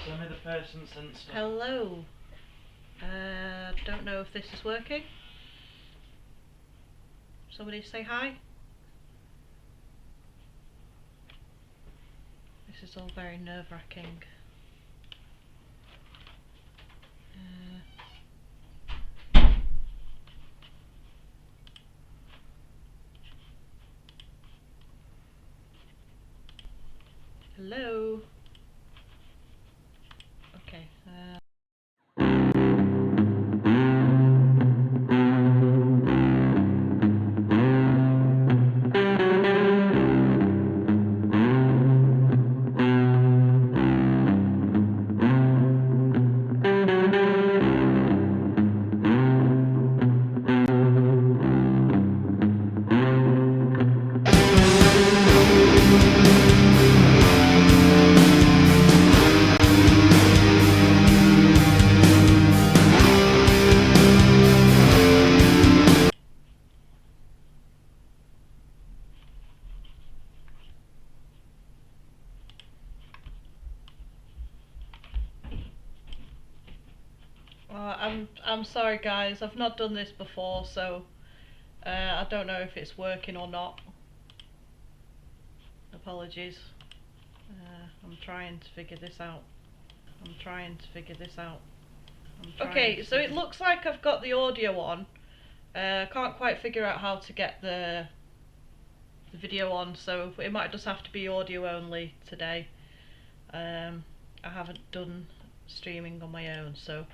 Sammi the patient's and stuff. Hello. Don't know if this is working. Somebody say hi. This is all very nerve-wracking. Hello. Okay. I'm sorry guys, I've not done this before, so I don't know if it's working or not. Apologies. I'm trying to figure this out. Okay, so it looks like I've got the audio on. Can't quite figure out how to get the video on, so it might just have to be audio only today. I haven't done streaming on my own, so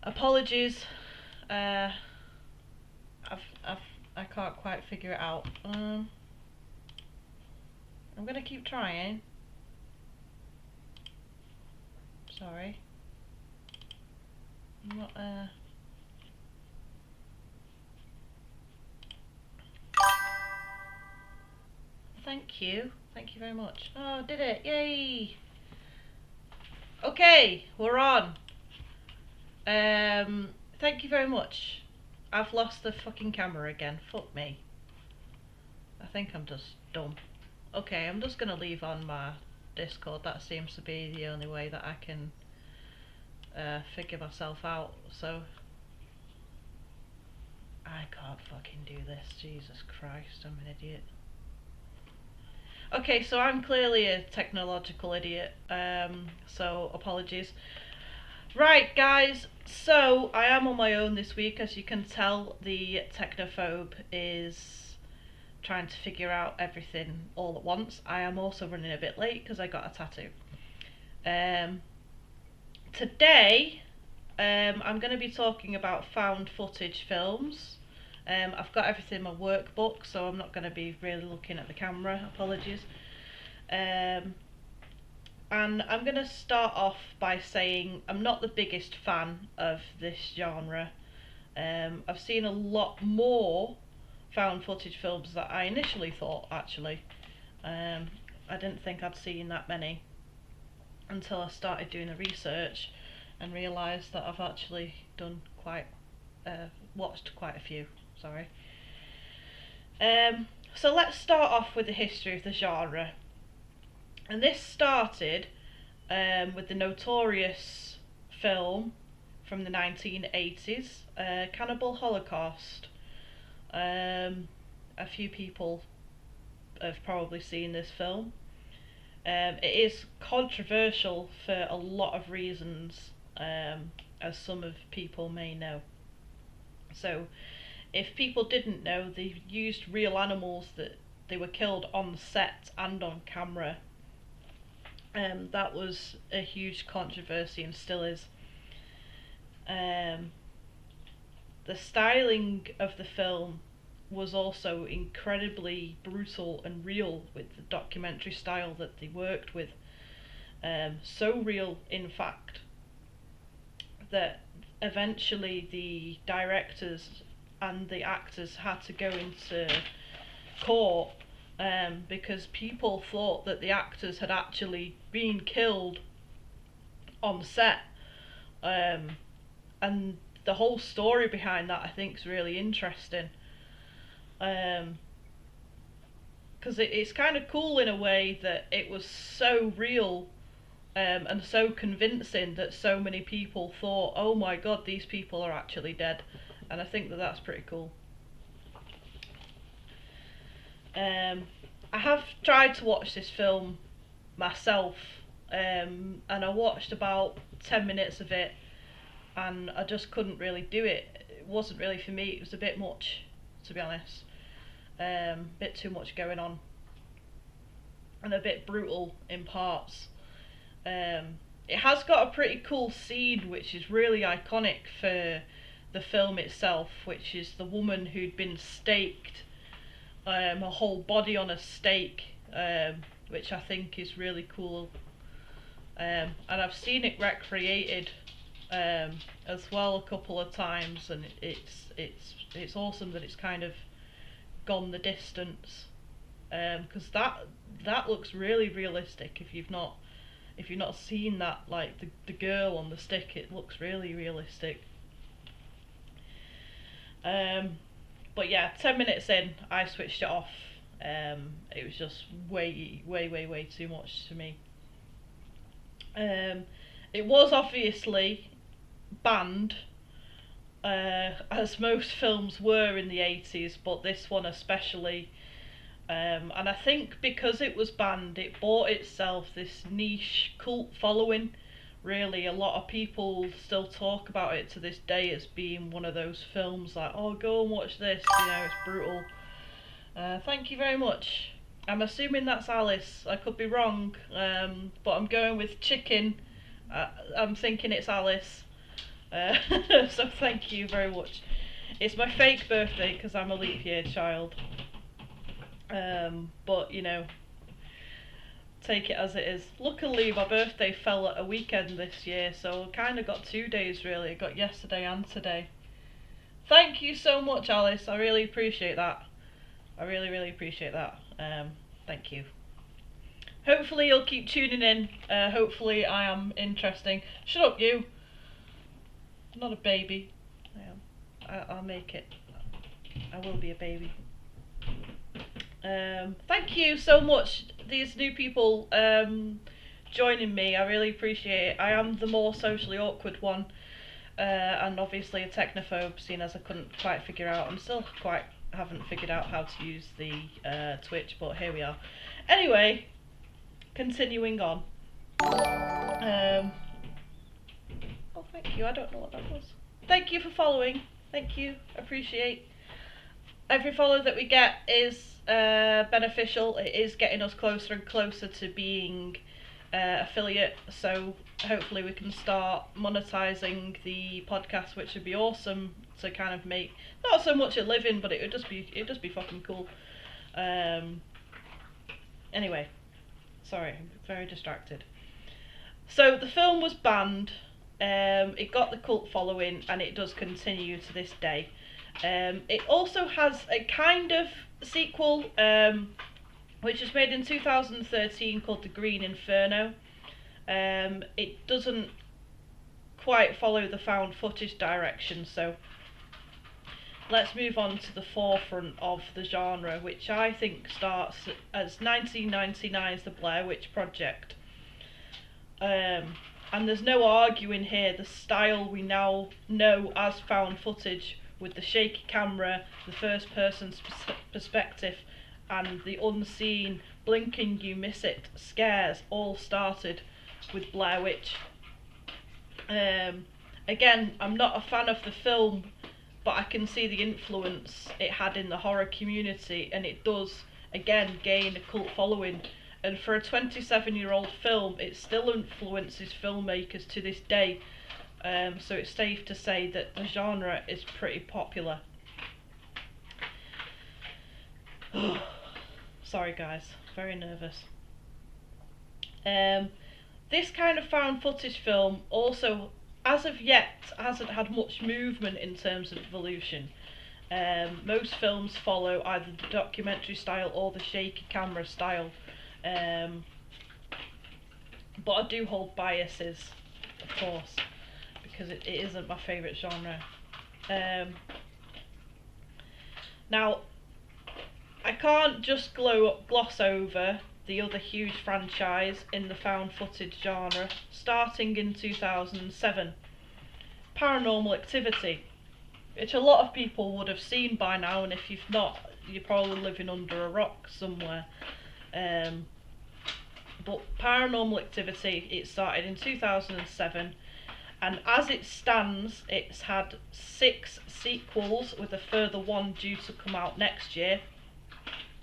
apologies. I can't quite figure it out. I'm gonna keep trying. Sorry. I'm not Thank you very much. Oh, did it, yay! Okay, we're on. Thank you very much. I've lost the fucking camera again, fuck me. I think I'm just dumb. Okay, I'm just gonna leave on my Discord, that seems to be the only way that I can figure myself out, so I can't fucking do this, Jesus Christ, I'm an idiot. Okay, so I'm clearly a technological idiot, so apologies. Right guys, so I am on my own this week. As you can tell, the technophobe is trying to figure out everything all at once. I am also running a bit late because I got a tattoo. Today I'm going to be talking about found footage films. I've got everything in my workbook, so I'm not going to be really looking at the camera, apologies. And I'm going to start off by saying I'm not the biggest fan of this genre. I've seen a lot more found footage films that I initially thought, actually. I didn't think I'd seen that many until I started doing the research and realised that I've actually done watched quite a few, sorry. So let's start off with the history of the genre. And this started with the notorious film from the 1980s, Cannibal Holocaust. A few people have probably seen this film. It is controversial for a lot of reasons, as some of people may know. So, if people didn't know, they used real animals that they were killed on set and on camera. That was a huge controversy and still is. The styling of the film was also incredibly brutal and real with the documentary style that they worked with. So real, in fact, that eventually the directors and the actors had to go into court because people thought that the actors had actually been killed on set. And the whole story behind that, I think, is really interesting. Because it's kind of cool in a way that it was so real and so convincing that so many people thought, oh my god, these people are actually dead. And I think that that's pretty cool. I have tried to watch this film myself, and I watched about 10 minutes of it, and I just couldn't really do it. It wasn't really for me, it was a bit much, to be honest. Bit too much going on, and a bit brutal in parts. It has got a pretty cool scene which is really iconic for the film itself, which is the woman who'd been staked, her whole body on a stake, which I think is really cool. And I've seen it recreated as well a couple of times, and it's awesome that it's kind of gone the distance, because that looks really realistic. If you've not seen that, like the girl on the stick, it looks really realistic. But yeah, 10 minutes in, I switched it off. It was just way too much to me. It was obviously banned, as most films were in the 80s, but this one especially. And I think because it was banned, it bought itself this niche cult following. Really, a lot of people still talk about it to this day as being one of those films like, oh, go and watch this, it's brutal. Thank you very much. I'm assuming that's Alice. I could be wrong, but I'm going with chicken. I'm thinking it's Alice. So thank you very much. It's my fake birthday because I'm a leap year child. But take it as it is. Luckily, my birthday fell at a weekend this year, so I kind of got 2 days really. I got yesterday and today. Thank you so much, Alice. I really appreciate that. I really appreciate that. Thank you. Hopefully you'll keep tuning in. Hopefully I am interesting. Shut up, you. I'm not a baby. I'll make it. I will be a baby. Thank you so much, these new people joining me. I really appreciate it. I am the more socially awkward one, and obviously a technophobe, seeing as I couldn't quite figure out. I'm still haven't figured out how to use the Twitch, but here we are. Anyway, continuing on. Oh, thank you. I don't know what that was. Thank you for following. Thank you. Appreciate. Every follow that we get is beneficial. It is getting us closer and closer to being affiliate, so hopefully we can start monetizing the podcast, which would be awesome to kind of make not so much a living, but it'd just be fucking cool. Anyway, sorry, I'm very distracted. So the film was banned. It got the cult following, and it does continue to this day. It also has a kind of sequel, which was made in 2013 called The Green Inferno. It doesn't quite follow the found footage direction, so let's move on to the forefront of the genre, which I think starts as 1999's The Blair Witch Project. And there's no arguing here the style we now know as found footage, with the shaky camera, the first person perspective, and the unseen, blinking you miss it scares all started with Blair Witch. Again, I'm not a fan of the film, but I can see the influence it had in the horror community, and it does, again, gain a cult following. And for a 27-year-old film, it still influences filmmakers to this day. So it's safe to say that the genre is pretty popular. Sorry guys, very nervous. This kind of found footage film also, as of yet, hasn't had much movement in terms of evolution. Most films follow either the documentary style or the shaky camera style. But I do hold biases, of course, because it isn't my favourite genre. Now, I can't just gloss over the other huge franchise in the found footage genre, starting in 2007. Paranormal Activity, which a lot of people would have seen by now, and if you've not, you're probably living under a rock somewhere. But Paranormal Activity, it started in 2007, and as it stands, it's had 6 sequels, with a further one due to come out next year.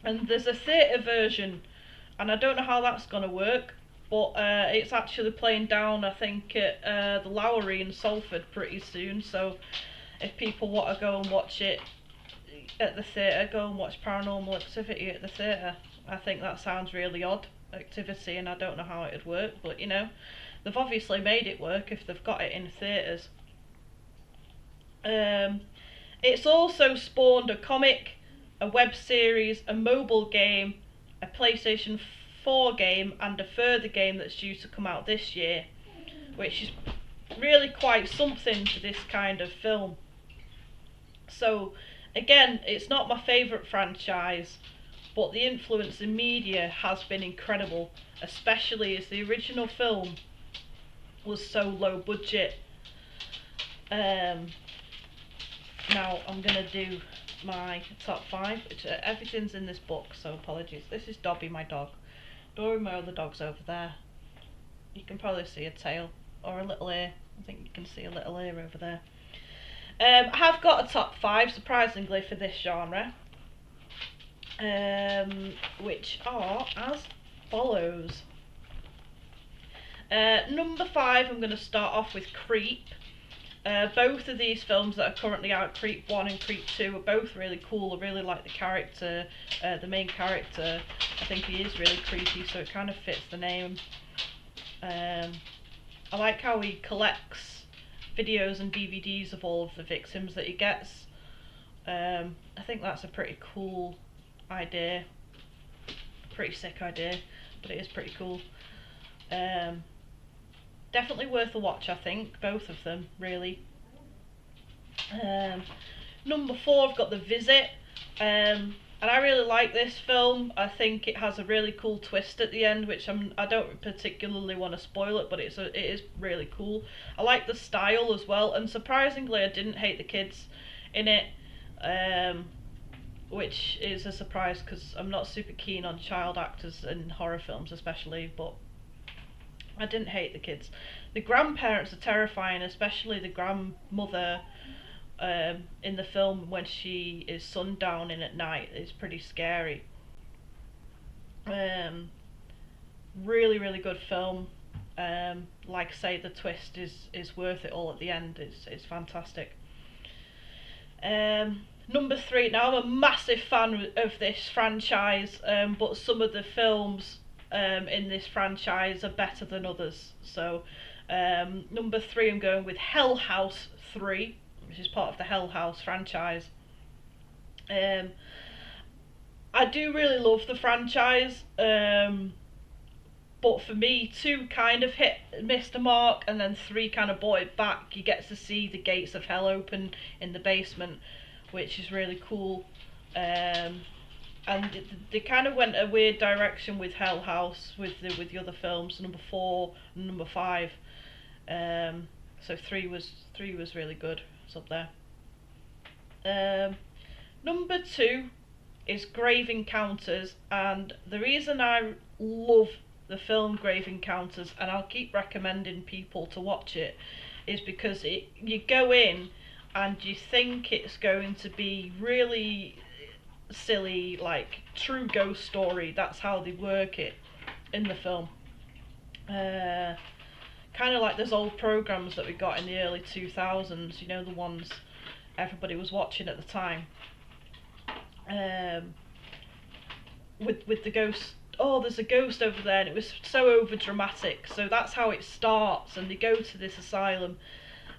And there's a theatre version, and I don't know how that's going to work, but it's actually playing down, I think, at the Lowry in Salford pretty soon. So if people want to go and watch it at the theatre, go and watch Paranormal Activity at the theatre. I think that sounds really odd, activity, and I don't know how it'd work, but you know, they've obviously made it work if they've got it in theatres. It's also spawned a comic, a web series, a mobile game, a PlayStation 4 game, and a further game that's due to come out this year, which is really quite something for this kind of film. So again, it's not my favourite franchise, but the influence in media has been incredible, especially as the original film was so low budget. Now I'm going to do my top 5, which everything's in this book, so apologies. This is Dobby, my dog. Dory, my other dog's over there. You can probably see a tail or a little ear. I think you can see a little ear over there. I have got a top 5, surprisingly, for this genre, which are as follows. Number 5, I'm going to start off with Creep. Both of these films that are currently out, Creep 1 and Creep 2, are both really cool. I really like the character, the main character. I think he is really creepy, so it kind of fits the name. I like how he collects videos and DVDs of all of the victims that he gets. I think that's a pretty cool idea. Pretty sick idea, but it is pretty cool. Definitely worth a watch, I think, both of them, really. Number 4, I've got The Visit, and I really like this film. I think it has a really cool twist at the end, which I don't particularly want to spoil it, but it is really cool. I like the style as well, and surprisingly I didn't hate the kids in it, which is a surprise because I'm not super keen on child actors in horror films especially, but I didn't hate the kids. The grandparents are terrifying, especially the grandmother in the film when she is sundowning at night. It's pretty scary. Really, really good film. Like I say, the twist is worth it all at the end. It's fantastic. Number 3, now I'm a massive fan of this franchise, but some of the films in this franchise are better than others. So number 3, I'm going with Hell House 3, which is part of the Hell House franchise. I do really love the franchise, but for me 2 kind of missed the mark, and then 3 kind of brought it back. You get to see the gates of hell open in the basement, which is really cool. And they kind of went a weird direction with Hell House with the other films, number 4 and number 5. So 3 was really good. It's up there. Number 2 is Grave Encounters, and the reason I love the film Grave Encounters, and I'll keep recommending people to watch it, is because you go in and you think it's going to be really silly, like true ghost story. That's how they work it in the film. Kind of like those old programs that we got in the early 2000s, you know, the ones everybody was watching at the time. With the ghost, oh, there's a ghost over there, and it was so over dramatic. So that's how it starts, and they go to this asylum,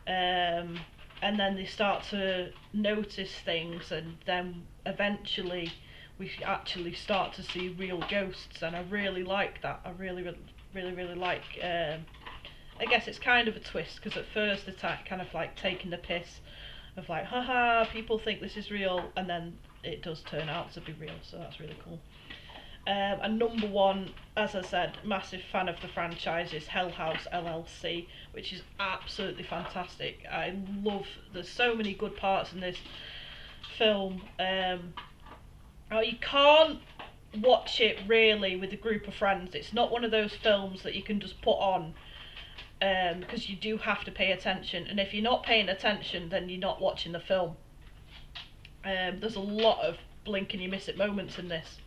and then they start to notice things, and then eventually we actually start to see real ghosts, and I really like that. I really like. I guess it's kind of a twist, because at first it's kind of like taking the piss of like, haha, people think this is real, and then it does turn out to be real, so that's really cool. And number one, as I said, massive fan of the franchise, is Hell House LLC, which is absolutely fantastic. I love, there's so many good parts in this film. You can't watch it really with a group of friends. It's not one of those films that you can just put on, because you do have to pay attention, and if you're not paying attention, then you're not watching the film. There's a lot of blink and you miss it moments in this,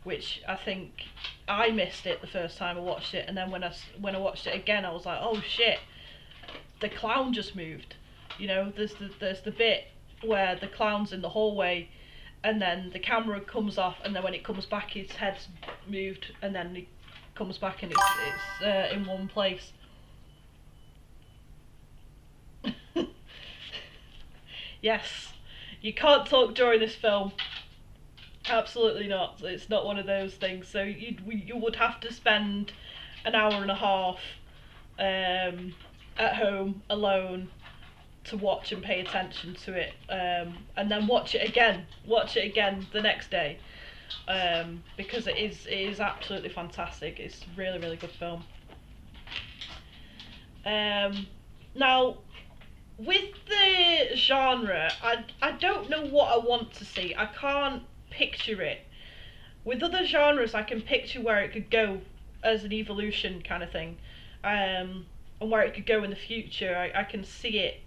which I think I missed it the first time I watched it, and then when I watched it again, I was like, oh shit, the clown just moved. You know, there's the bit where the clown's in the hallway, and then the camera comes off, and then when it comes back, his head's moved, and then it comes back and it's in one place. Yes, you can't talk during this film. Absolutely not. It's not one of those things. So you would have to spend an hour and a half at home alone to watch and pay attention to it, and then watch it again the next day, because it is absolutely fantastic. It's a really, really good film. Now, with the genre, I don't know what I want to see. I can't picture it. With other genres, I can picture where it could go as an evolution kind of thing, and where it could go in the future. I can see it.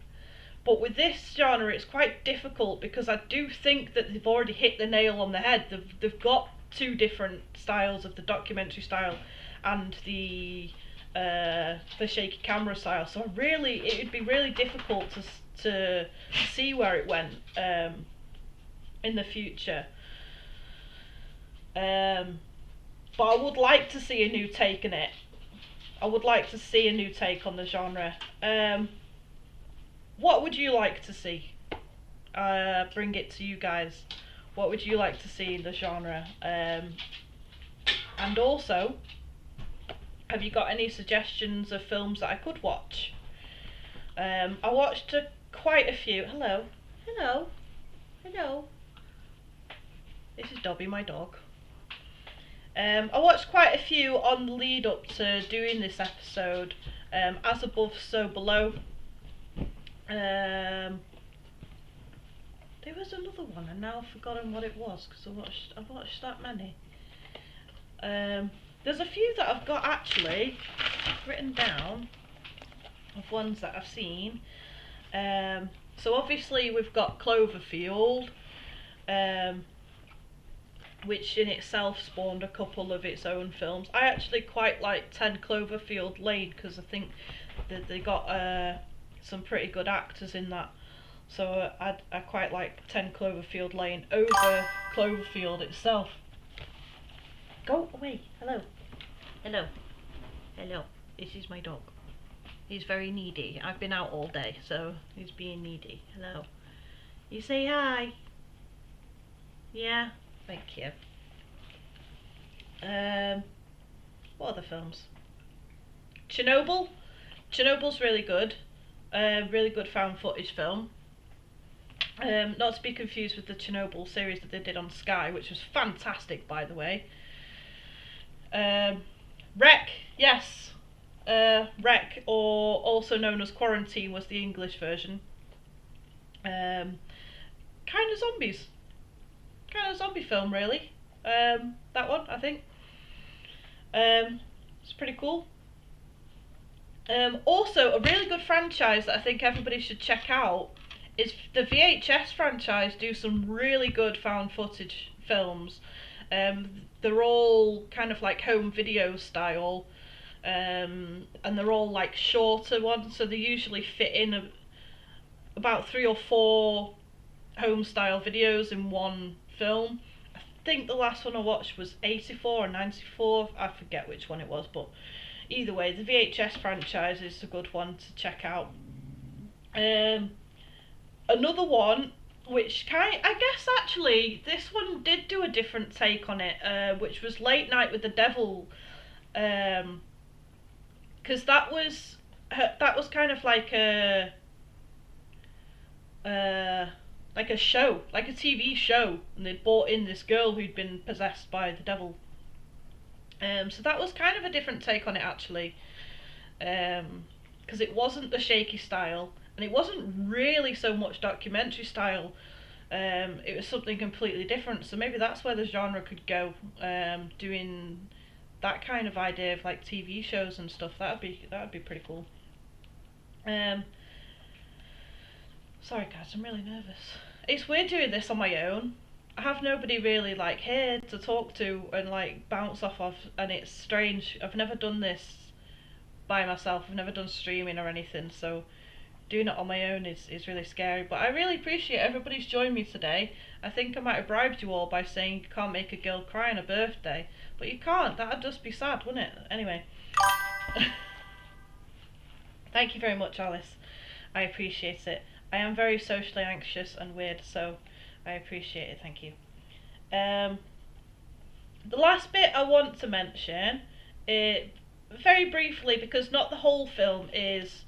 But with this genre, it's quite difficult, because I do think that they've already hit the nail on the head. They've got two different styles of the documentary style and the shaky camera style. So it would be really difficult to see where it went in the future. But I would like to see a new take on it. I would like to see a new take on the genre. What would you like to see? Bring it to you guys. What would you like to see in the genre? And also, have you got any suggestions of films that I could watch? I watched quite a few. Hello. Hello. Hello. This is Dobby, my dog. I watched quite a few on the lead up to doing this episode. As Above, So Below. There was another one, and now I've forgotten what it was, because I've watched that many. There's a few that I've got actually written down of ones that I've seen. So obviously we've got Cloverfield, which in itself spawned a couple of its own films. I actually quite like 10 Cloverfield Lane, because I think that they got some pretty good actors in that. So I quite like 10 Cloverfield Lane over Cloverfield itself. Go away. Hello. Hello. Hello. This is my dog. He's very needy. I've been out all day, so he's being needy. Hello. You say hi. Yeah. Thank you. What other films? Chernobyl. Chernobyl's really good. Really good found footage film. Not to be confused with the Chernobyl series that they did on Sky, which was fantastic, by the way. Wreck, yes. Wreck, or also known as Quarantine, was the English version. Kind of zombies. Kind of zombie film, really. That one, I think. It's pretty cool. Also, a really good franchise that I think everybody should check out is the VHS franchise. Do some really good found footage films. They're all kind of like home video style, and they're all like shorter ones, so they usually fit in about 3 or 4 home style videos in one film. I think the last one I watched was 84 or 94, I forget which one it was, but either way, the VHS franchise is a good one to check out. Another one, which I guess actually this one did do a different take on it, which was Late Night with the Devil, because that was kind of like a show, like a TV show, and they'd brought in this girl who'd been possessed by the devil, So that was kind of a different take on it actually, because it wasn't the shaky style, and it wasn't really so much documentary style. It was something completely different. So maybe that's where the genre could go, doing that kind of idea of like TV shows and stuff. That'd be pretty cool. Um, Sorry guys, I'm really nervous. It's weird doing this on my own. I have nobody really like here to talk to and like bounce off of, and it's strange. I've never done this by myself. I've never done streaming or anything, so doing it on my own is really scary. But I really appreciate everybody's joined me today. I think I might have bribed you all by saying you can't make a girl cry on a birthday, but you can't. That'd just be sad, wouldn't it? Anyway, thank you very much, Alice. I appreciate it. I am very socially anxious and weird, so I appreciate it. Thank you. Um, the last bit I want to mention, it very briefly, because not the whole film is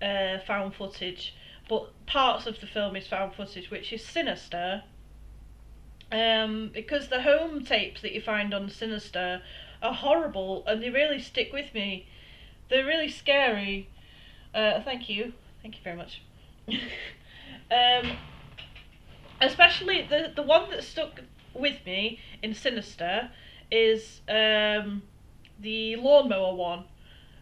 found footage, but parts of the film is found footage, which is Sinister. Because the home tapes that you find on Sinister are horrible and they really stick with me. They're really scary. Thank you very much. um, Especially the one that stuck with me in Sinister is the lawnmower one,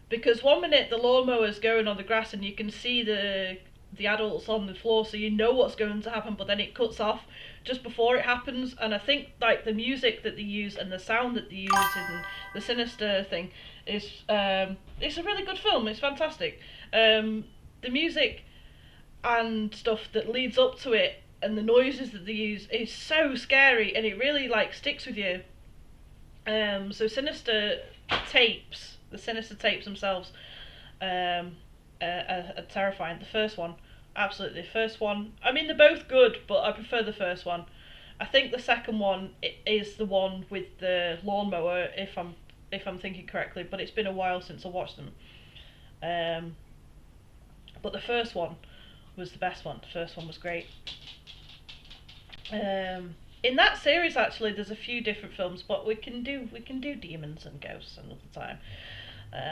because one minute the lawnmower's going on the grass and you can see the adults on the floor, so you know what's going to happen, but then it cuts off just before it happens. And I think like the music that they use and the sound that they use in the Sinister thing is it's a really good film. It's fantastic. The music and stuff that leads up to it and the noises that they use is so scary, and it really like sticks with you. So the Sinister tapes themselves, are terrifying. The first one, absolutely. The first one, I mean, they're both good, but I prefer the first one. I think the second one is the one with the lawnmower, if I'm thinking correctly. But it's been a while since I watched them. But the first one was the best one. The first one was great. In that series, actually, there's a few different films, but we can do demons and ghosts another time.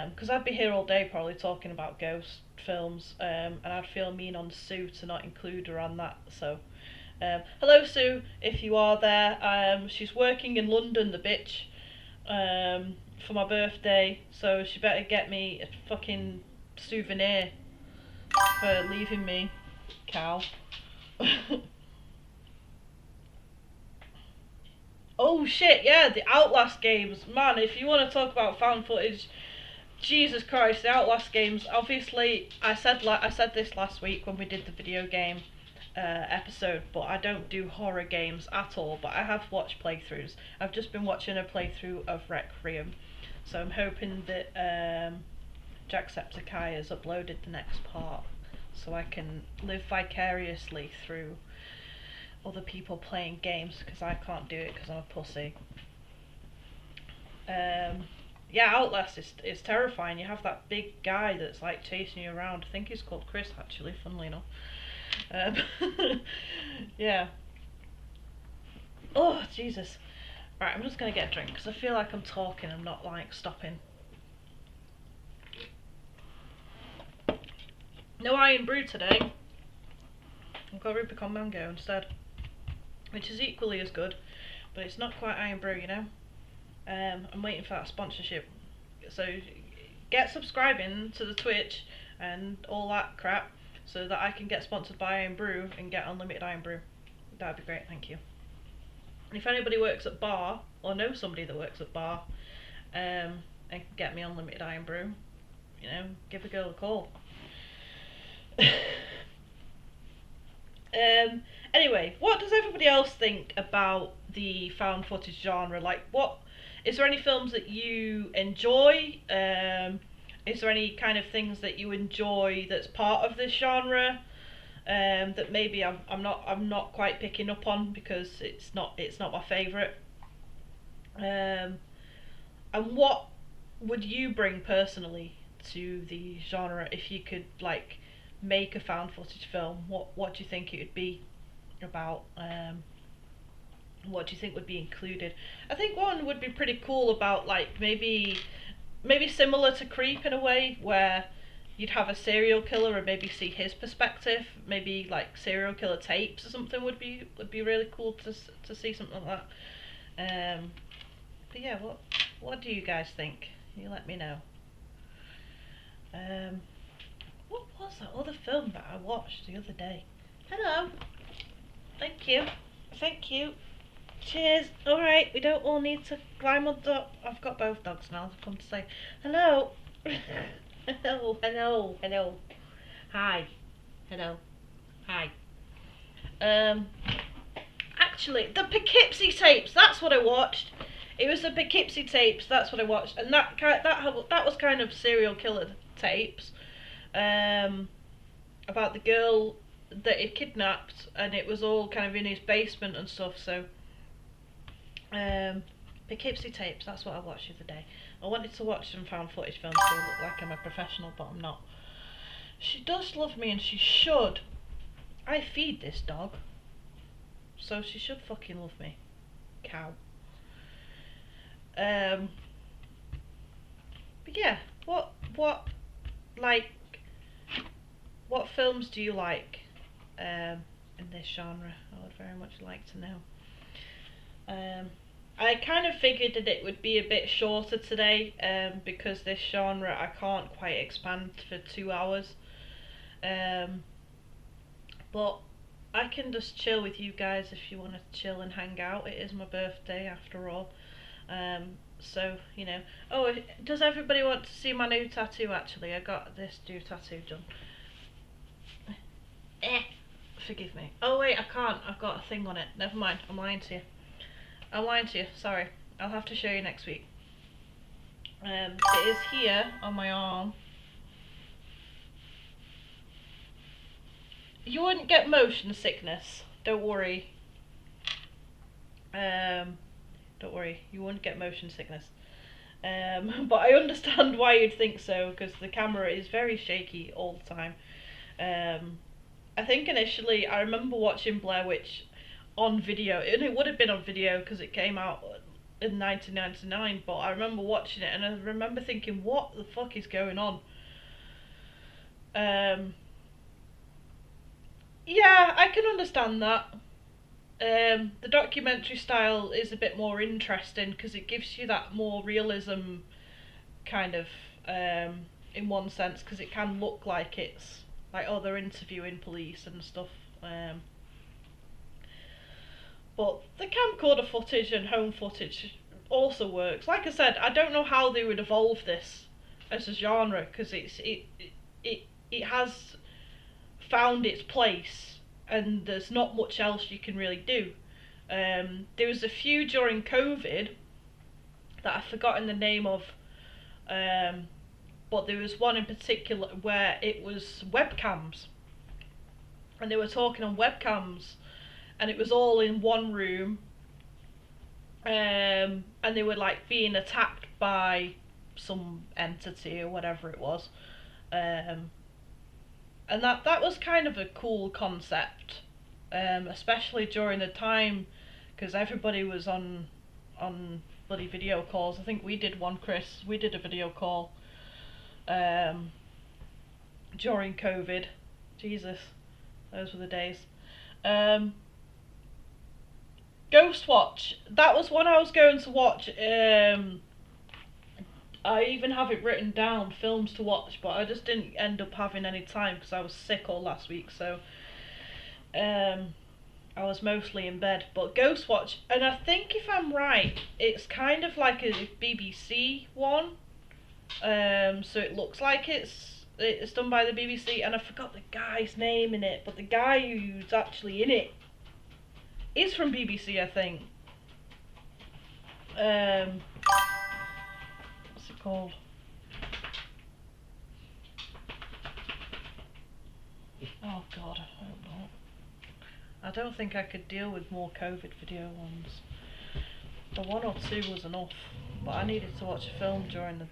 Because I'd be here all day probably talking about ghost films, and I'd feel mean on Sue to not include her on that. So, hello Sue, if you are there. She's working in London, the bitch, for my birthday, so she better get me a fucking souvenir for leaving me, cow. Oh shit, yeah, the Outlast games. Man, if you want to talk about found footage, Jesus Christ, the Outlast games. Obviously, I said this last week when we did the video game episode, but I don't do horror games at all. But I have watched playthroughs. I've just been watching a playthrough of Requiem, so I'm hoping that Jacksepticeye has uploaded the next part, so I can live vicariously through other people playing games, because I can't do it because I'm a pussy. Yeah, Outlast is terrifying. You have that big guy that's like chasing you around. I think he's called Chris, actually, funnily enough. Um, yeah. Oh, Jesus. Right, I'm just going to get a drink because I feel like I'm talking, I'm not like stopping. No Iron Brew today. I've got Rubicon Mango instead, which is equally as good, but it's not quite Iron Brew, you know? I'm waiting for that sponsorship. So get subscribing to the Twitch and all that crap so that I can get sponsored by Iron Brew and get unlimited Iron Brew. That'd be great, thank you. And if anybody works at bar or knows somebody that works at bar, and can get me unlimited Iron Brew, you know, give a girl a call. Anyway, what does everybody else think about the found footage genre? Like, what is there any films that you enjoy? Is there any kind of things that you enjoy that's part of this genre? That maybe I'm not quite picking up on because it's not my favourite. And what would you bring personally to the genre if you could like make a found footage film? What do you think it would be about? What do you think would be included? I think one would be pretty cool about like maybe similar to Creep in a way, where you'd have a serial killer and maybe see his perspective. Maybe like serial killer tapes or something would be really cool to see something like that. But yeah, what do you guys think? You let me know. Um, what was that other film that I watched the other day? Hello. Thank you. Thank you. Cheers. Alright, we don't all need to climb on top. I've got both dogs now. I've come to say hello. Hello, hello, hello. Hi. Hello. Hi. Um, Actually, the Poughkeepsie tapes. That's what I watched. It was the Poughkeepsie tapes. That's what I watched, and that was kind of serial killer tapes. Um, about the girl that he kidnapped, and it was all kind of in his basement and stuff. So, Poughkeepsie tapes. That's what I watched the other day. I wanted to watch some found footage films to look like I'm a professional, but I'm not. She does love me, and she should. I feed this dog, so she should fucking love me. Cow. But yeah, like, what films do you like in this genre? I would very much like to know. I kind of figured that it would be a bit shorter today, because this genre I can't quite expand for 2 hours. But I can just chill with you guys if you want to chill and hang out. It is my birthday after all. So, you know. Oh, does everybody want to see my new tattoo actually? I got this new tattoo done. Forgive me. Oh wait, I can't. I've got a thing on it. Never mind. I'm lying to you. I'm lying to you. Sorry. I'll have to show you next week. It is here on my arm. You wouldn't get motion sickness. Don't worry. Don't worry. You wouldn't get motion sickness. But I understand why you'd think so, because the camera is very shaky all the time. I think initially I remember watching Blair Witch on video, and it would have been on video because it came out in 1999, but I remember watching it and I remember thinking, what the fuck is going on? Yeah, I can understand that. The documentary style is a bit more interesting because it gives you that more realism, kind of, in one sense, because it can look like it's like, oh, they're interviewing police and stuff. But the camcorder footage and home footage also works. Like I said, I don't know how they would evolve this as a genre, because it has found its place and there's not much else you can really do. There was a few during COVID that I've forgotten the name of, but there was one in particular where it was webcams, and they were talking on webcams, and it was all in one room, and they were like being attacked by some entity or whatever it was, and that was kind of a cool concept, especially during the time, because everybody was on bloody video calls. I think we did one, Chris. We did a video call during COVID. Jesus, those were the days. Ghostwatch. That was one I was going to watch. I even have it written down, films to watch, but I just didn't end up having any time because I was sick all last week, so I was mostly in bed. But Ghostwatch, and I think if I'm right, it's kind of like a BBC one, so it looks like it's done by the BBC, and I forgot the guy's name in it, but the guy who's actually in it is from BBC, I think. What's it called? Oh god, I don't know. I don't think I could deal with more COVID video ones. The one or two was enough, but I needed to watch a film during the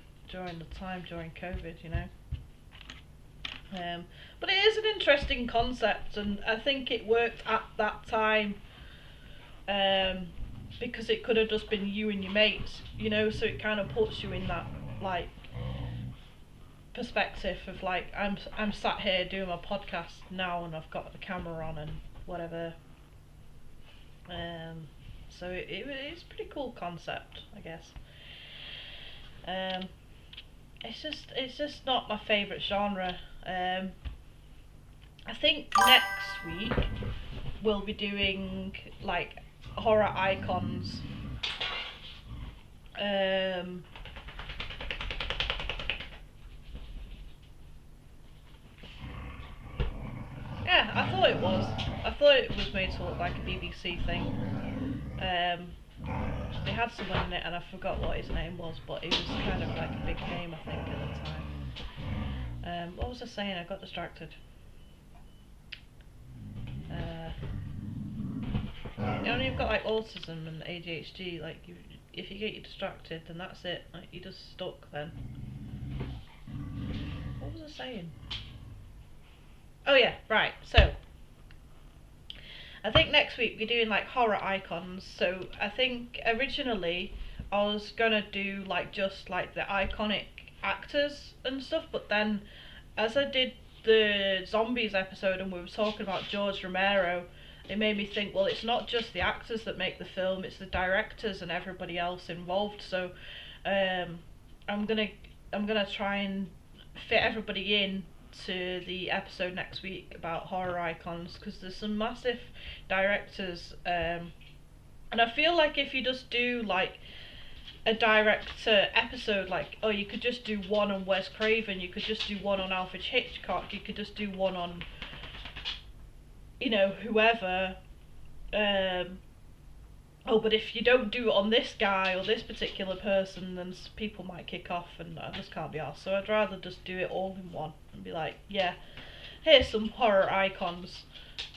time during COVID, you know. But it is an interesting concept, and I think it worked at that time. because it could have just been you and your mates, you know, so it kind of puts you in that, like, perspective of, like, I'm sat here doing my podcast now and I've got the camera on and whatever. So it's a pretty cool concept, I guess. It's just not my favourite genre. I think next week we'll be doing, like, horror icons. Yeah, I thought it was. I thought it was made to look like a BBC thing. They had someone in it and I forgot what his name was, but he was kind of like a big name, I think, at the time. What was I saying? I got distracted. You know, when you've got, like, autism and ADHD, like, if you get distracted, then that's it. Like, you're just stuck then. What was I saying? Oh yeah, right. So I think next week we're doing, like, horror icons. So I think originally I was gonna do, like, just, like, the iconic actors and stuff, but then as I did the zombies episode and we were talking about George Romero, it made me think, well, it's not just the actors that make the film, it's the directors and everybody else involved. So I'm gonna try and fit everybody in to the episode next week about horror icons, because there's some massive directors, and I feel like if you just do, like, a director episode, like, oh, you could just do one on Wes Craven, you could just do one on Alfred Hitchcock, you could just do one on, you know, whoever. Oh, but if you don't do it on this guy or this particular person, then people might kick off, and I just can't be arsed. So I'd rather just do it all in one and be like, yeah, here's some horror icons.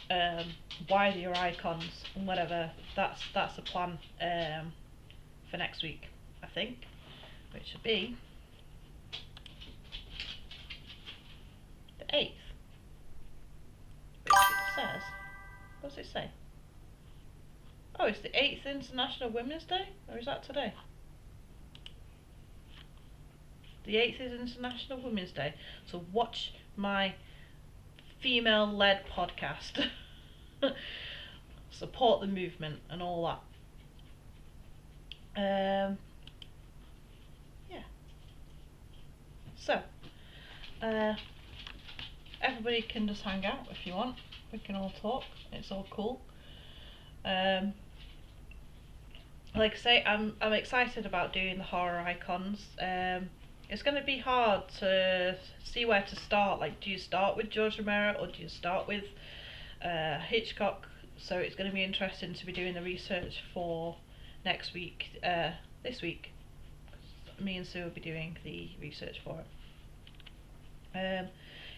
Why they're icons and whatever. That's the plan for next week, I think, which should be the 8th. Which it says. What does it say? Oh, it's the 8th International Women's Day? Or is that today? The 8th is International Women's Day. So watch my female-led podcast. Support the movement and all that. Yeah. So, everybody can just hang out if you want. We can all talk. It's all cool. Like I say, I'm excited about doing the horror icons. It's going to be hard to see where to start. Like, do you start with George Romero or do you start with Hitchcock? So it's going to be interesting to be doing the research for next week. This week, me and Sue will be doing the research for it.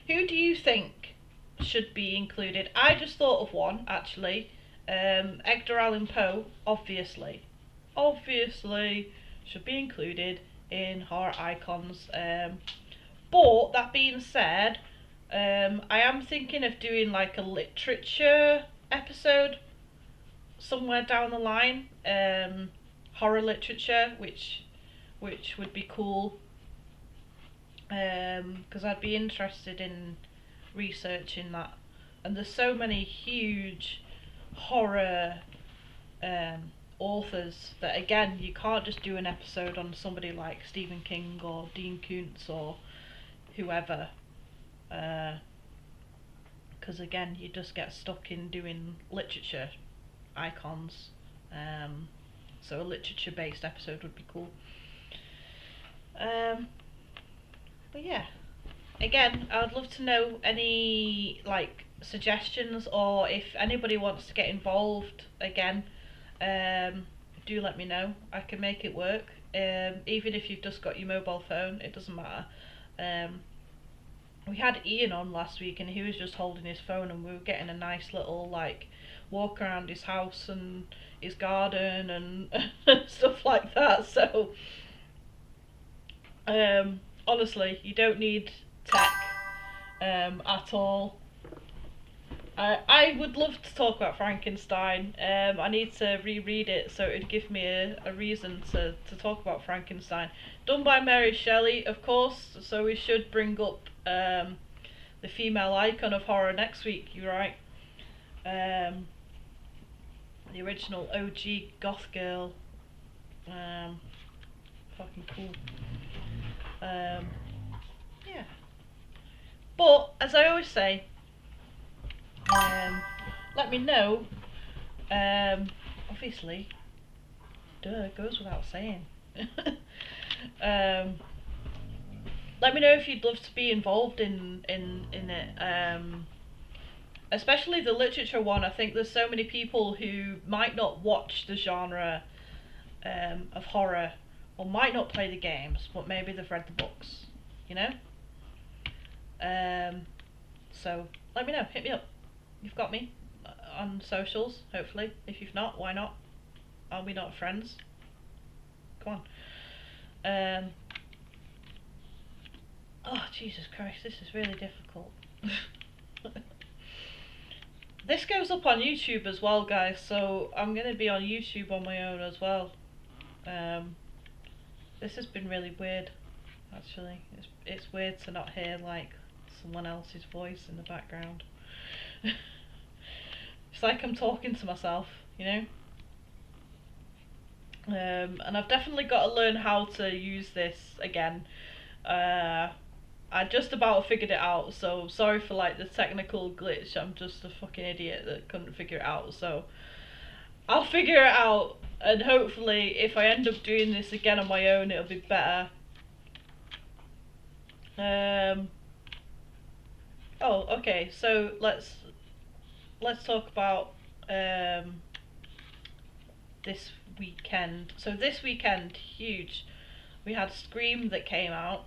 Who do you think should be included? I just thought of one, actually. Edgar Allan Poe, obviously should be included in horror icons. But that being said, I am thinking of doing, like, a literature episode somewhere down the line. Horror literature, which would be cool. Because I'd be interested in researching that. And there's so many huge horror authors that, again, you can't just do an episode on somebody like Stephen King or Dean Koontz or whoever, because again, you just get stuck in doing literature icons. So a literature based episode would be cool. But yeah, again, I would love to know any, like, suggestions, or if anybody wants to get involved again, do let me know. I can make it work. Even if you've just got your mobile phone, it doesn't matter. We had Ian on last week and he was just holding his phone and we were getting a nice little, like, walk around his house and his garden and stuff like that. So honestly, you don't need tech at all. I would love to talk about Frankenstein. I need to reread it so it'd give me a reason to talk about Frankenstein. Done by Mary Shelley, of course, so we should bring up the female icon of horror next week, you're right. The original OG goth girl. Fucking cool. Yeah. But, as I always say, let me know. Obviously, it goes without saying. Let me know if you'd love to be involved in it. Especially the literature one. I think there's so many people who might not watch the genre of horror, or might not play the games, but maybe they've read the books, you know? So let me know, hit me up. You've got me on socials, hopefully. If you've not, why not? Are we not friends? Come on. Oh, Jesus Christ, this is really difficult. This goes up on YouTube as well, guys, so I'm going to be on YouTube on my own as well. This has been really weird, actually. It's weird to not hear, like, someone else's voice in the background. It's like I'm talking to myself, you know? And I've definitely got to learn how to use this again. I just about figured it out, so sorry for like the technical glitch. I'm just a fucking idiot that couldn't figure it out, so I'll figure it out, and hopefully if I end up doing this again on my own it'll be better. Oh, okay, so let's talk about this weekend. So this weekend, huge. We had Scream that came out.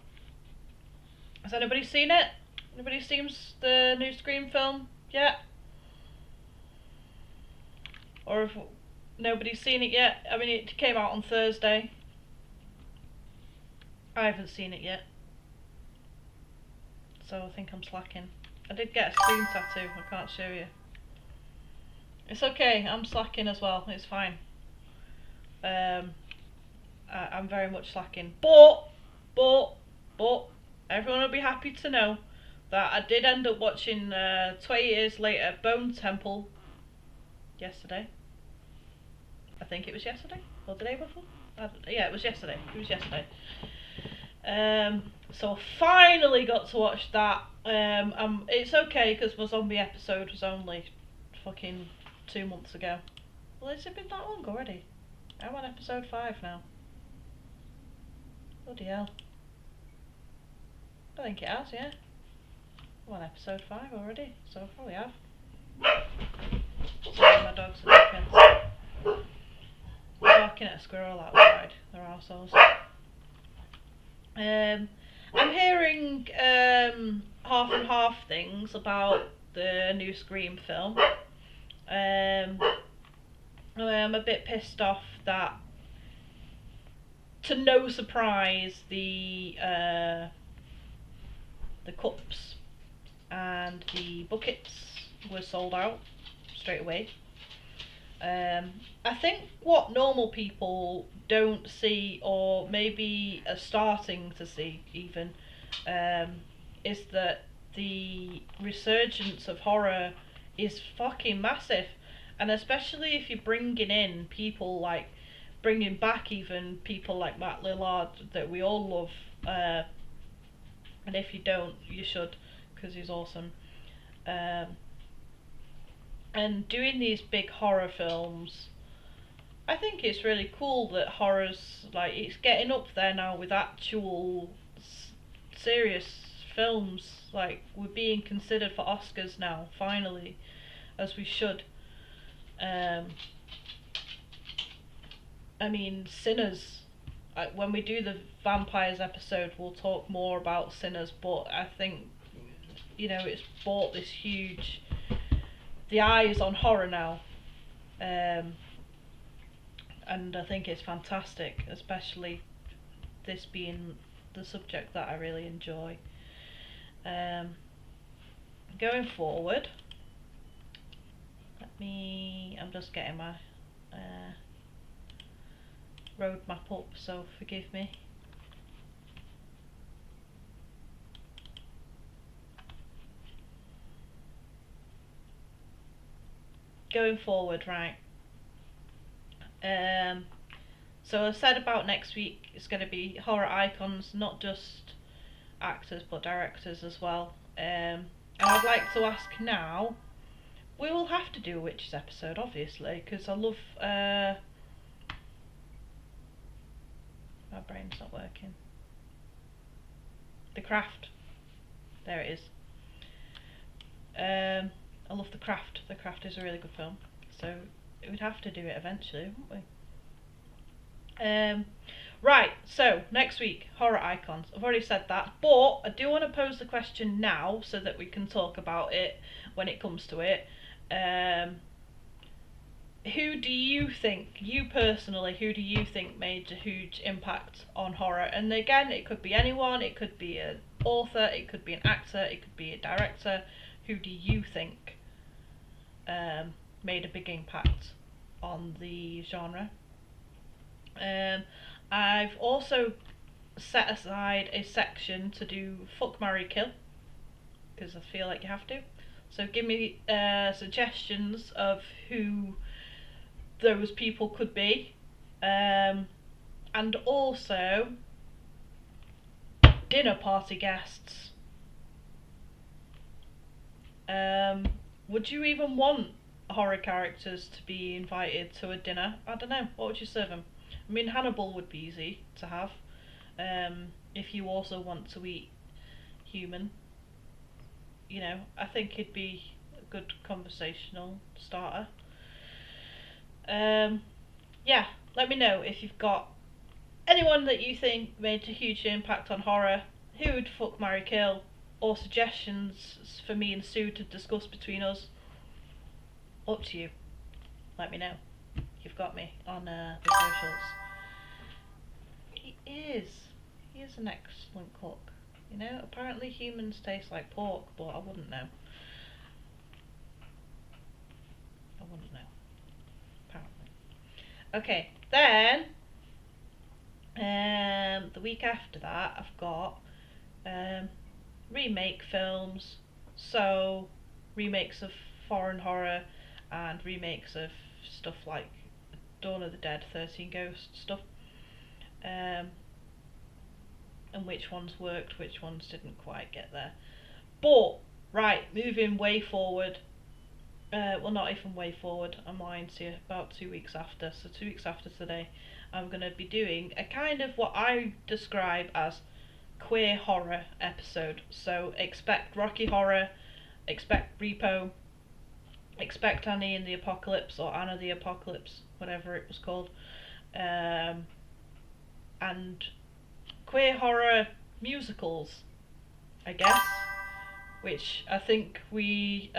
Has anybody seen it? Anybody seen the new Scream film yet? Or if nobody's seen it yet? I mean, it came out on Thursday. I haven't seen it yet, so I think I'm slacking. I did get a Scream tattoo, I can't show you. It's okay, I'm slacking as well, it's fine. I'm very much slacking. But, everyone will be happy to know that I did end up watching 20 Years Later Bone Temple yesterday. I think it was yesterday, or the day before? Yeah, it was yesterday. So I finally got to watch that. It's okay because my zombie episode was only fucking 2 months ago. Well, has it been that long already? I'm on episode 5 now. Bloody hell. I think it has, yeah. I'm on episode 5 already, so I probably have. Sorry, my dogs are barking at a squirrel outside. They're arseholes. I'm hearing half and half things about the new Scream film. I'm a bit pissed off that, to no surprise, the cups and the buckets were sold out straight away. I think what normal people don't see, or maybe are starting to see even, is that the resurgence of horror is fucking massive. And especially if you're bringing in people like, bringing back even people like Matt Lillard that we all love. And if you don't, you should, because he's awesome. And doing these big horror films, I think it's really cool that horror's, like, it's getting up there now with actual serious films. Like, we're being considered for Oscars now, finally, as we should. I mean, Sinners, when we do the vampires episode we'll talk more about Sinners, but I think, you know, it's brought this huge, the eyes on horror now, and I think it's fantastic, especially this being the subject that I really enjoy. Going forward, I'm just getting my roadmap up, so forgive me. Going forward, right. So I said about next week, it's going to be horror icons, not just actors but directors as well. And I'd like to ask now. We will have to do a witches episode, obviously, because I love. My brain's not working. The Craft. There it is. I love The Craft. The Craft is a really good film, so we'd have to do it eventually, wouldn't we? Right, so next week, horror icons. I've already said that, but I do want to pose the question now so that we can talk about it when it comes to it. Who do you think, you personally, who do you think made a huge impact on horror? And again, it could be anyone, it could be an author, it could be an actor, it could be a director. Who do you think made a big impact on the genre? I've also set aside a section to do Fuck, Marry, Kill, because I feel like you have to. So give me suggestions of who those people could be, and also dinner party guests. Would you even want horror characters to be invited to a dinner? I don't know. What would you serve them? I mean, Hannibal would be easy to have. If you also want to eat human, I think it'd be a good conversational starter. Yeah, let me know if you've got anyone that you think made a huge impact on horror, who would fuck, marry, kill, or suggestions for me and Sue to discuss between us. Up to you. Let me know. You've got me on the socials. He is. He is an excellent cook. Apparently humans taste like pork, but I wouldn't know. Apparently. Okay, then the week after that I've got remake films, so remakes of foreign horror and remakes of stuff like Dawn of the Dead, 13 Ghosts stuff, and which ones worked, which ones didn't quite get there. But right, moving way forward, well, not even way forward, I'm lying to you, about 2 weeks after, so 2 weeks after today, I'm going to be doing a kind of what I describe as queer horror episode. So expect Rocky Horror, expect Repo, expect Annie in the Apocalypse, or Anna the Apocalypse, whatever it was called, and queer horror musicals, I guess, which I think we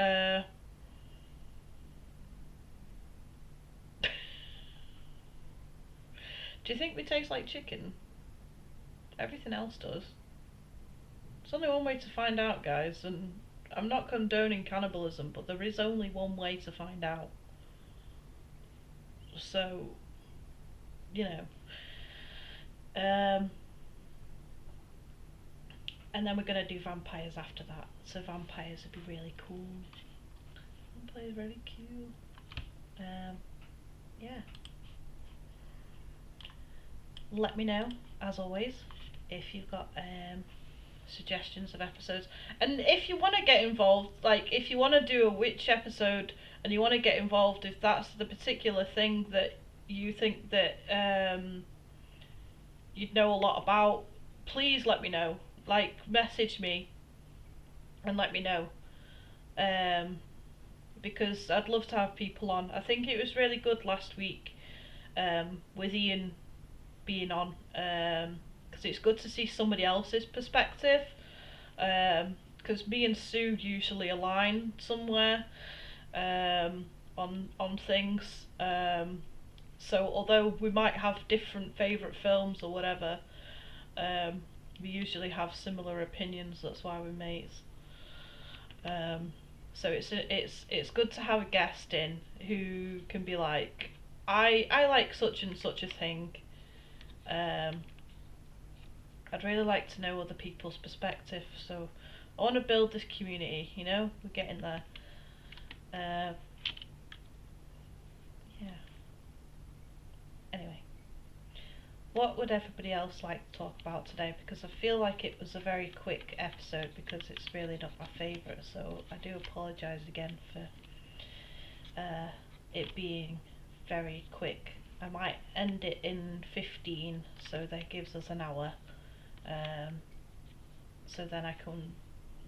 do you think we taste like chicken? Everything else does. There's only one way to find out, guys, and I'm not condoning cannibalism, but there is only one way to find out. So, and then we're gonna do vampires after that. So vampires would be really cool. Vampires are really cute. Yeah. Let me know, as always, if you've got suggestions of episodes, and if you want to get involved, like if you want to do a witch episode and you want to get involved, if that's the particular thing that you think that you'd know a lot about, please let me know. Like, message me and let me know, because I'd love to have people on. I think it was really good last week with Ian being on, because it's good to see somebody else's perspective, because me and Sue usually align somewhere on things, so although we might have different favourite films or whatever, we usually have similar opinions. That's why we're mates. So it's good to have a guest in who can be like, I like such and such a thing. Um, I'd really like to know other people's perspective. So I want to build this community. You know, we're getting there. Uh, yeah. Anyway, what would everybody else like to talk about today? Because I feel like it was a very quick episode because it's really not my favourite. So I do apologise again for it being very quick. I might end it in 15, so that gives us an hour. So then I can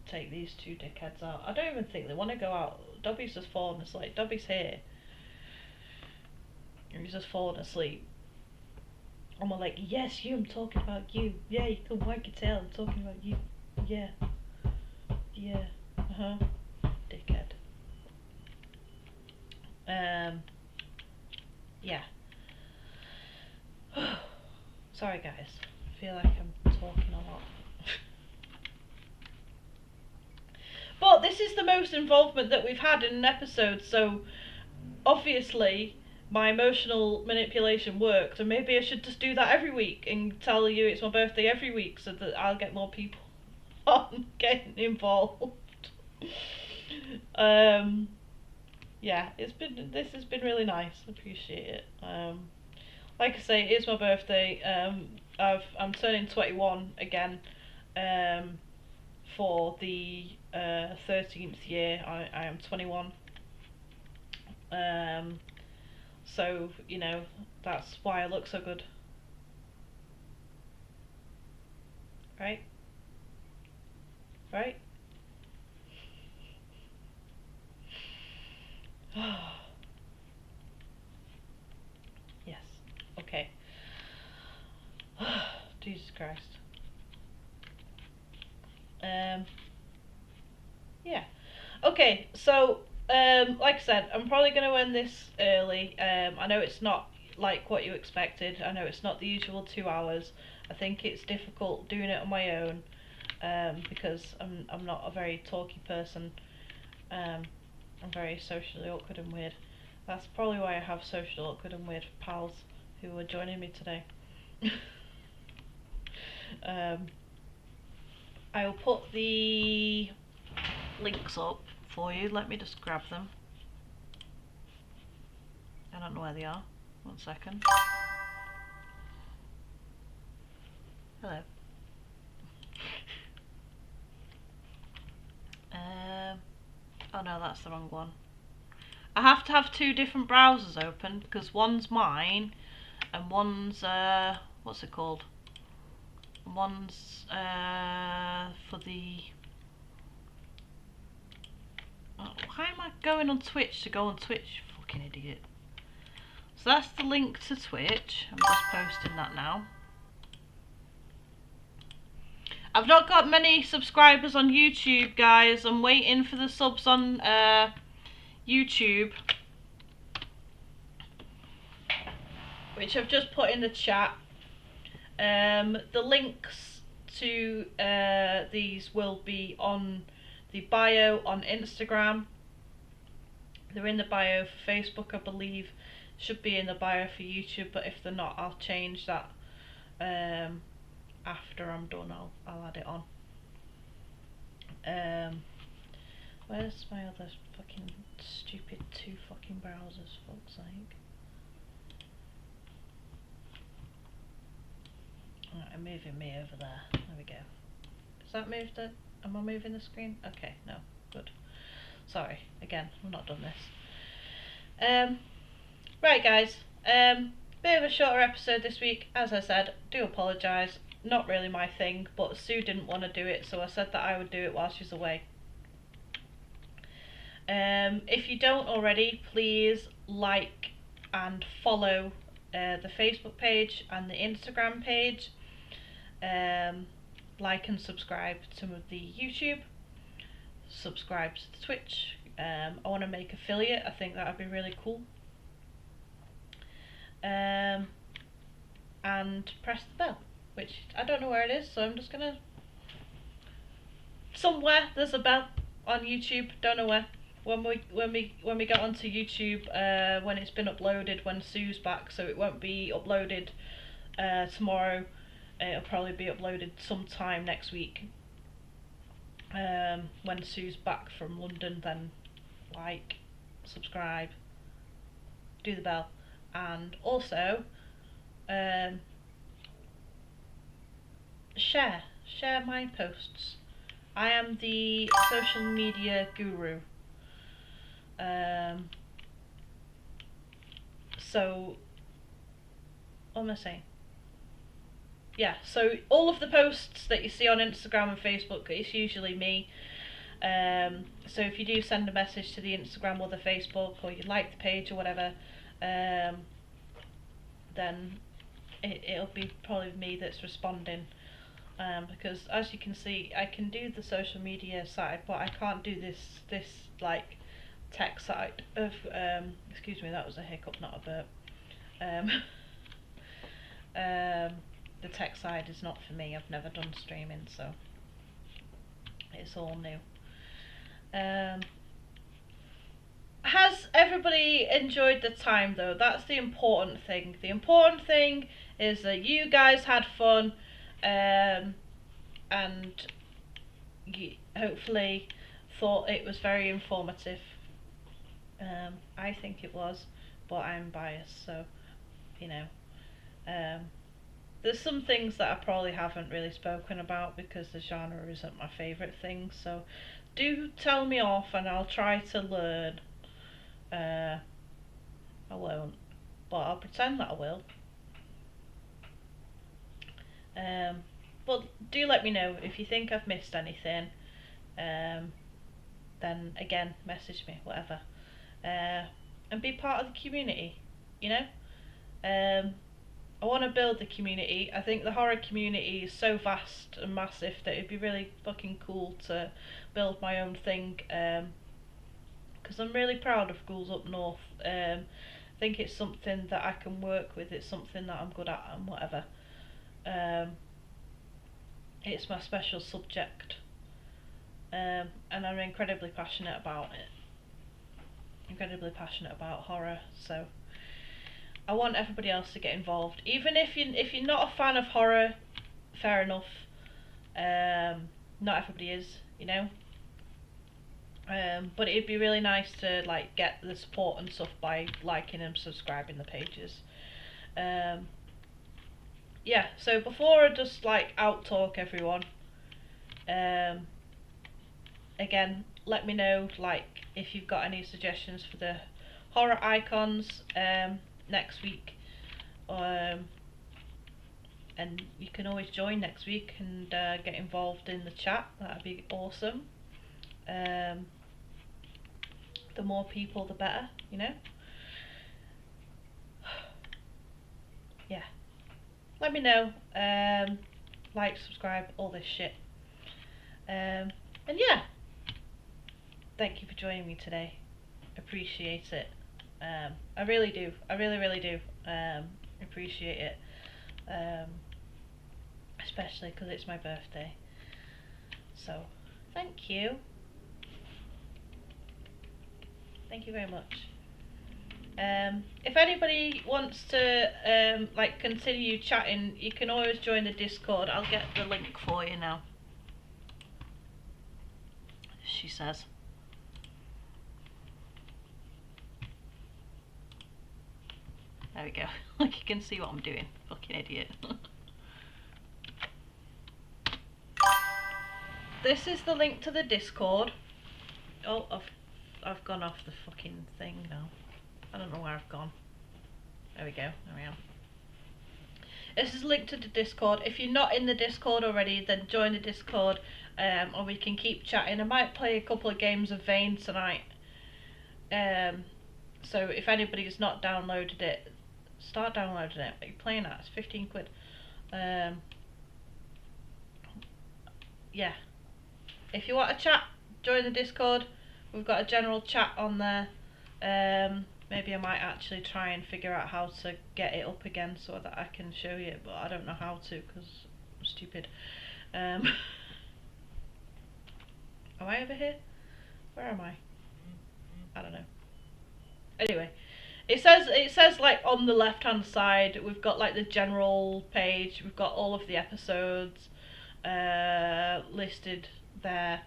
take these two dickheads out. I don't even think they want to go out. Dobby's just fallen asleep. Dobby's here. He's just fallen asleep. And we're like, yes, you, I'm talking about you. Yeah, you can wag your tail, I'm talking about you. Yeah. Yeah. Uh-huh. Dickhead. Yeah. Sorry guys, I feel like I'm talking a lot. But this is the most involvement that we've had in an episode, so obviously my emotional manipulation worked, and maybe I should just do that every week and tell you it's my birthday every week so that I'll get more people on getting involved. Yeah, this has been really nice. I appreciate it. Like I say, it is my birthday. I'm turning 21 again. For the 13th year, I am 21. So you know that's why I look so good, right? Right? Yes. Okay. Jesus Christ. Yeah. Okay, so like I said, I'm probably going to end this early. I know it's not like what you expected. I know it's not the usual 2 hours. I think it's difficult doing it on my own because I'm not a very talky person. I'm very socially awkward and weird. That's probably why I have social awkward and weird pals who are joining me today. I will put the links up for you. Let me just grab them. I don't know where they are. 1 second. Hello. Oh no, that's the wrong one. I have to have two different browsers open because one's mine and one's what's it called? One's for the why am I going on Twitch to go on Twitch? Fucking idiot. So that's the link to Twitch. I'm just posting that now. I've not got many subscribers on YouTube, guys. I'm waiting for the subs on YouTube, which I've just put in the chat. The links to these will be on the bio on Instagram. They're in the bio for Facebook, I believe. Should be in the bio for YouTube, but if they're not, I'll change that after I'm done. I'll add it on. Where's my other fucking stupid two fucking browsers, fuck's sake? Alright, I'm moving me over there. There we go. Is that moved it? Am I moving the screen? Okay, no, good. Sorry, again, I've not done this. Right guys, bit of a shorter episode this week. As I said, do apologise. Not really my thing, but Sue didn't want to do it, so I said that I would do it while she's away. If you don't already, please like and follow the Facebook page and the Instagram page. Like and subscribe to the YouTube. Subscribe to the Twitch. I want to make affiliate. I think that would be really cool. And press the bell, which I don't know where it is, so I'm just gonna... Somewhere there's a bell on YouTube, don't know where. when we get onto YouTube, when it's been uploaded, when Sue's back, so it won't be uploaded tomorrow. It'll probably be uploaded sometime next week. When Sue's back from London, then like, subscribe, do the bell, and also share my posts. I am the social media guru. So what am I saying? Yeah, so all of the posts that you see on Instagram and Facebook, it's usually me. So if you do send a message to the Instagram or the Facebook, or you like the page or whatever, then it'll be probably me that's responding. Because as you can see, I can do the social media side, but I can't do this like tech side of excuse me, that was a hiccup, not a burp. The tech side is not for me. I've never done streaming, so it's all new. Has everybody enjoyed the time though? That's the important thing. The important thing is that you guys had fun, and you hopefully thought it was very informative. I think it was, but I'm biased, so you know. There's some things that I probably haven't really spoken about because the genre isn't my favourite thing, so do tell me off and I'll try to learn. I won't, but I'll pretend that I will. But do let me know if you think I've missed anything. Then again, message me, whatever. And be part of the community, you know? I want to build the community. I think the horror community is so vast and massive that it'd be really fucking cool to build my own thing. Because I'm really proud of Ghouls Up North. I think it's something that I can work with. It's something that I'm good at and whatever. It's my special subject. And I'm incredibly passionate about it. Incredibly passionate about horror, so I want everybody else to get involved. Even if you're not a fan of horror, fair enough. Not everybody is, you know. But it'd be really nice to like get the support and stuff by liking and subscribing the pages. Yeah. So before I just like out talk everyone, again, let me know like if you've got any suggestions for the horror icons next week, and you can always join next week and get involved in the chat. That'd be awesome. The more people the better, you know. Yeah, let me know. Like, subscribe, all this shit. And yeah, thank you for joining me today. Appreciate it. I really do. I really do. Appreciate it. Especially because it's my birthday. So, thank you. Thank you very much. If anybody wants to like continue chatting, you can always join the Discord. I'll get the link for you now. She says. There we go. Like you can see what I'm doing. Fucking idiot. This is the link to the Discord. Oh, I've gone off the fucking thing now. I don't know where I've gone. There we go. There we are. This is linked to the Discord. If you're not in the Discord already, then join the Discord, or we can keep chatting. I might play a couple of games of Vane tonight. So if anybody's not downloaded it, start downloading it. What are you playing at? It's 15 quid. Yeah. If you want to chat, join the Discord. We've got a general chat on there. Maybe I might actually try and figure out how to get it up again so that I can show you, but I don't know how to because I'm stupid. Am I over here? Where am I? I don't know. Anyway, it says like on the left hand side we've got like the general page. We've got all of the episodes listed there.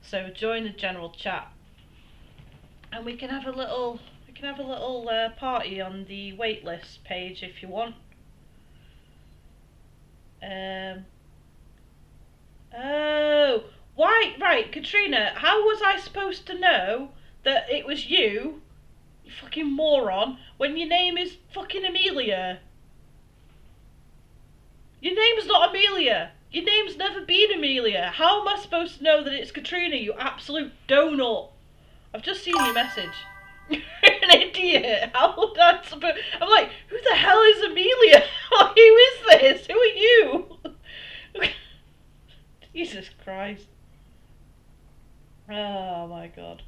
So join the general chat, and we can have a little party on the waitlist page if you want. Um. Oh, why? Right, Katrina. How was I supposed to know that it was you? You fucking moron. When your name is fucking Amelia. Your name's not Amelia. Your name's never been Amelia. How am I supposed to know that it's Katrina, you absolute donut? I've just seen your message. You're an idiot. How would I supposed... I'm like, who the hell is Amelia? Who is this? Who are you? Jesus Christ. Oh my god.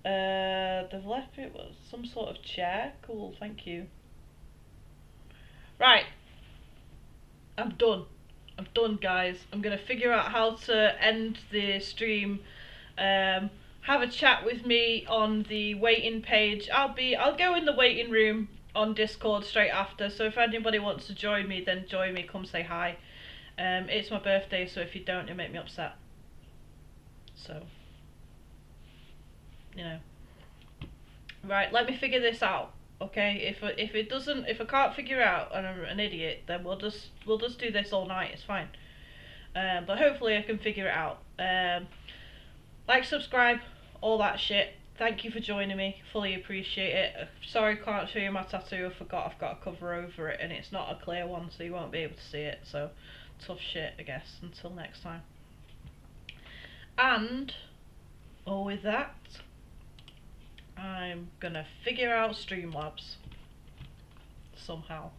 They've left it was some sort of chair. Cool, thank you. Right. I'm done. I'm done, guys. I'm gonna figure out how to end the stream. Have a chat with me on the waiting page. I'll go in the waiting room on Discord straight after. So if anybody wants to join me, then join me. Come say hi. It's my birthday, so if you don't, you'll make me upset. So, you know. Right, let me figure this out. Okay, if I can't figure it out and I'm an idiot, then we'll just do this all night. It's fine. But hopefully I can figure it out. Like, subscribe, all that shit. Thank you for joining me. Fully appreciate it. Sorry I can't show you my tattoo. I forgot I've got a cover over it and it's not a clear one, so you won't be able to see it. So tough shit, I guess. Until next time. And with that, I'm gonna figure out Streamlabs somehow.